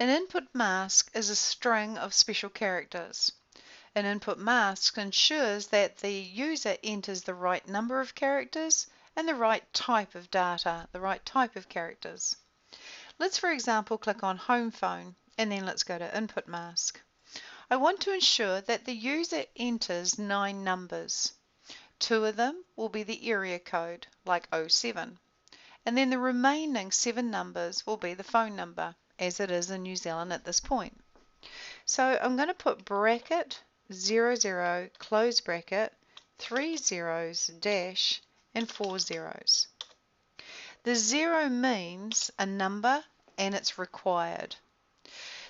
An input mask is a string of special characters. An input mask ensures that the user enters the right number of characters and the right type of data, the right type of characters. Let's, for example, click on Home Phone and then let's go to Input Mask. I want to ensure that the user enters 9 numbers. 2 of them will be the area code, like 07, and then the remaining 7 numbers will be the phone number, as it is in New Zealand at this point. So I'm going to put bracket 00, close bracket, 3 zeros, dash, and 4 zeros. The 0 means a number and it's required.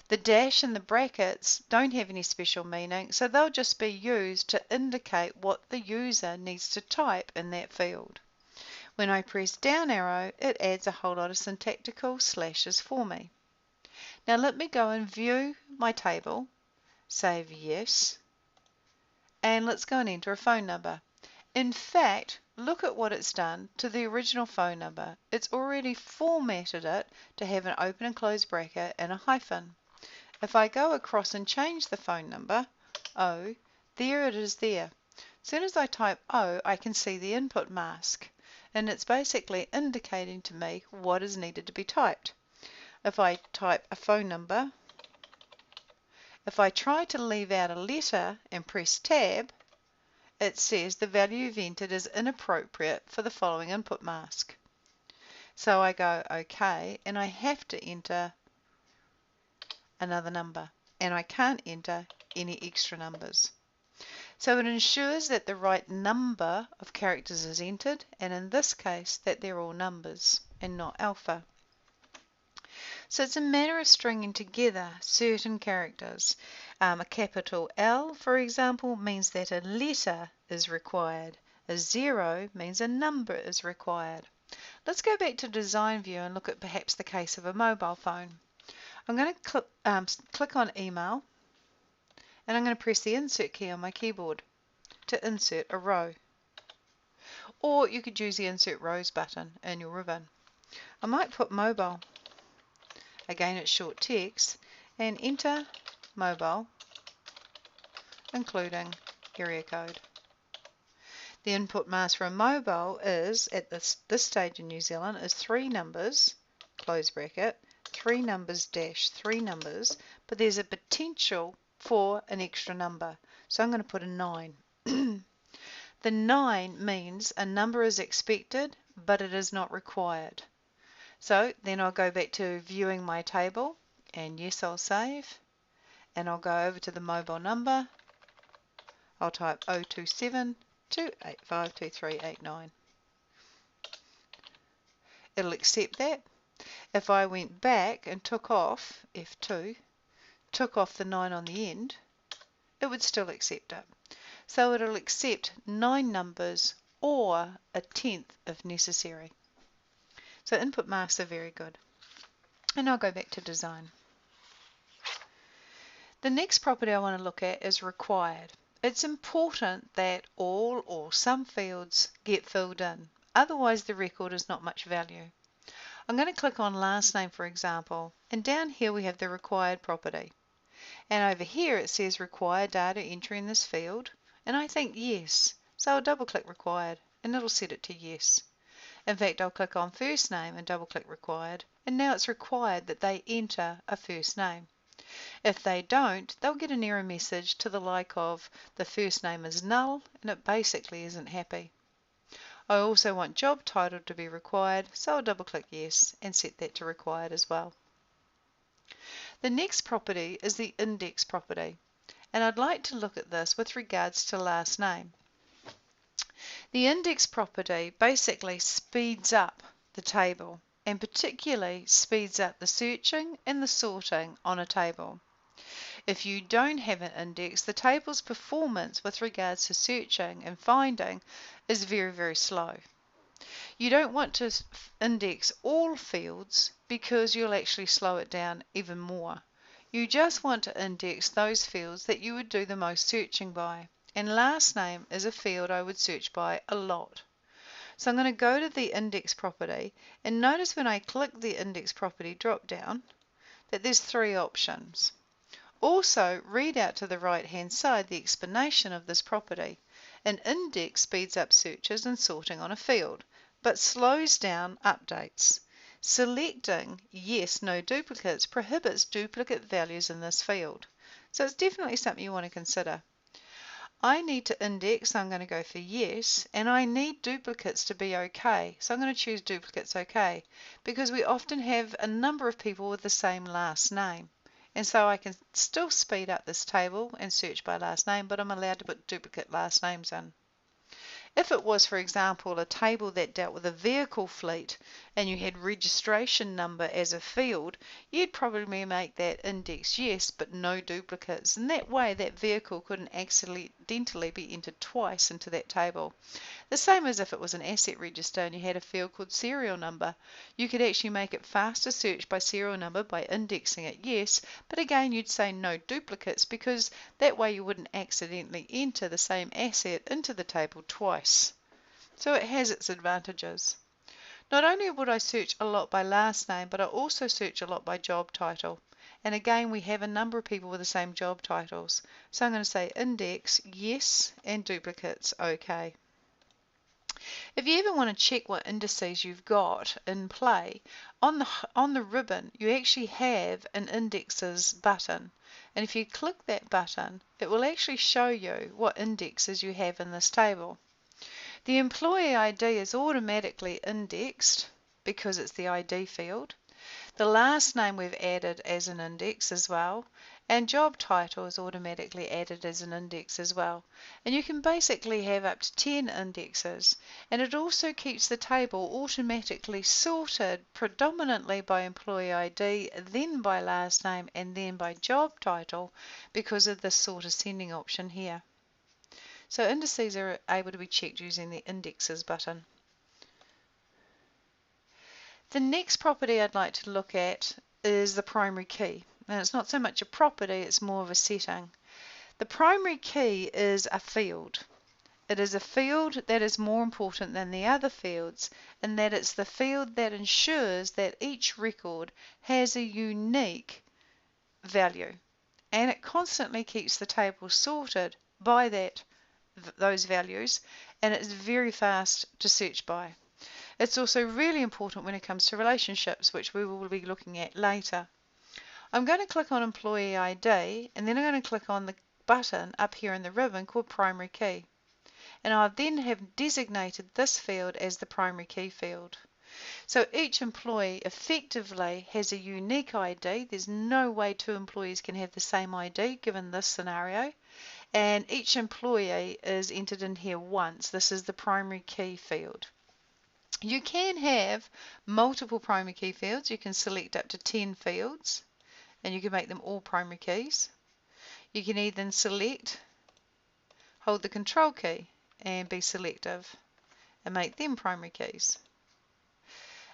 The dash and the brackets don't have any special meaning, so they'll just be used to indicate what the user needs to type in that field. When I press down arrow, it adds a whole lot of syntactical slashes for me. Now let me go and view my table, save yes, and let's go and enter a phone number. In fact, look at what it's done to the original phone number. It's already formatted it to have an open and close bracket and a hyphen. If I go across and change the phone number, O, there it is there. As soon as I type O, I can see the input mask, and it's basically indicating to me what is needed to be typed. If I type a phone number, if I try to leave out a letter and press tab, it says the value you've entered is inappropriate for the following input mask. So I go OK, and I have to enter another number, and I can't enter any extra numbers. So it ensures that the right number of characters is entered, and in this case that they're all numbers and not alpha. So it's a matter of stringing together certain characters. A capital L, for example, means that a letter is required. A 0 means a number is required. Let's go back to Design View and look at perhaps the case of a mobile phone. I'm going to click on Email, and I'm going to press the Insert key on my keyboard to insert a row. Or you could use the Insert Rows button in your ribbon. I might put Mobile. Again, it's short text, and enter mobile, including area code. The input mask for a mobile is, at this stage in New Zealand, is 3 numbers, close bracket, 3 numbers dash 3 numbers, but there's a potential for an extra number. So I'm going to put a 9. The 9 means a number is expected, but it is not required. So then I'll go back to viewing my table, and yes, I'll save, and I'll go over to the mobile number. I'll type 027 285 2389. It'll accept that. If I went back and took off F2, took off the 9 on the end, it would still accept it. So it'll accept 9 numbers or a tenth if necessary. So input masks are very good. And I'll go back to design. The next property I want to look at is required. It's important that all or some fields get filled in. Otherwise the record is not much value. I'm going to click on last name, for example, and down here we have the required property. And over here it says required data entry in this field, and I think yes. So I'll double click required and it'll set it to yes. In fact, I'll click on first name and double click required, and now it's required that they enter a first name. If they don't, they'll get an error message to the like of the first name is null, and it basically isn't happy. I also want job title to be required, so I'll double click yes and set that to required as well. The next property is the index property, and I'd like to look at this with regards to last name. The index property basically speeds up the table, and particularly speeds up the searching and the sorting on a table. If you don't have an index, the table's performance with regards to searching and finding is very, very slow. You don't want to index all fields because you'll actually slow it down even more. You just want to index those fields that you would do the most searching by. And last name is a field I would search by a lot. So I'm going to go to the index property, and notice when I click the index property drop down, that there's 3 options. Also, read out to the right-hand side the explanation of this property. An index speeds up searches and sorting on a field, but slows down updates. Selecting yes, no duplicates prohibits duplicate values in this field. So it's definitely something you want to consider. I need to index, so I'm going to go for yes, and I need duplicates to be okay, so I'm going to choose duplicates okay, because we often have a number of people with the same last name. And so I can still speed up this table and search by last name, but I'm allowed to put duplicate last names in. If it was, for example, a table that dealt with a vehicle fleet and you had registration number as a field, you'd probably make that index yes, but no duplicates. And that way, that vehicle couldn't accidentally be entered twice into that table. The same as if it was an asset register and you had a field called serial number. You could actually make it faster search by serial number by indexing it yes, but again you'd say no duplicates because that way you wouldn't accidentally enter the same asset into the table twice. So it has its advantages. Not only would I search a lot by last name, but I also search a lot by job title. And again, we have a number of people with the same job titles. So I'm going to say index yes and duplicates okay. If you ever want to check what indices you've got in play, on the ribbon you actually have an indexes button. And if you click that button, it will actually show you what indexes you have in this table. The employee ID is automatically indexed because it's the ID field. The last name we've added as an index as well, and job title is automatically added as an index as well. And you can basically have up to 10 indexes, and it also keeps the table automatically sorted predominantly by employee ID, then by last name, and then by job title because of the sort ascending option here. So indices are able to be checked using the indexes button. The next property I'd like to look at is the primary key. And it's not so much a property, it's more of a setting. The primary key is a field. It is a field that is more important than the other fields, in that it's the field that ensures that each record has a unique value. And it constantly keeps the table sorted by those values, and it's very fast to search by. It's also really important when it comes to relationships, which we will be looking at later. I'm going to click on Employee ID, and then I'm going to click on the button up here in the ribbon called Primary Key. And I then have designated this field as the primary key field. So each employee effectively has a unique ID. There's no way 2 employees can have the same ID given this scenario. And each employee is entered in here once. This is the primary key field. You can have multiple primary key fields. You can select up to 10 fields and you can make them all primary keys. You can either select, hold the control key and be selective and make them primary keys.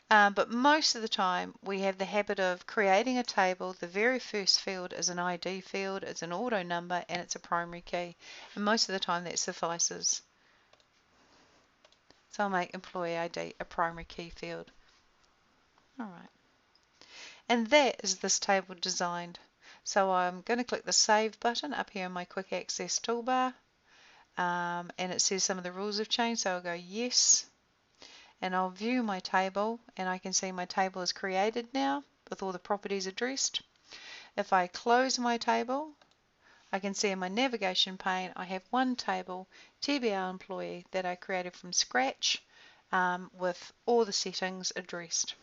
But most of the time we have the habit of creating a table. The very first field is an ID field, it's an auto number, and it's a primary key. And most of the time that suffices. So I'll make employee ID a primary key field. Alright. And that is this table designed. So I'm going to click the Save button up here in my Quick Access toolbar. And it says some of the rules have changed, so I'll go yes. And I'll view my table, and I can see my table is created now with all the properties addressed. If I close my table, I can see in my navigation pane I have one table, TBR employee, that I created from scratch with all the settings addressed.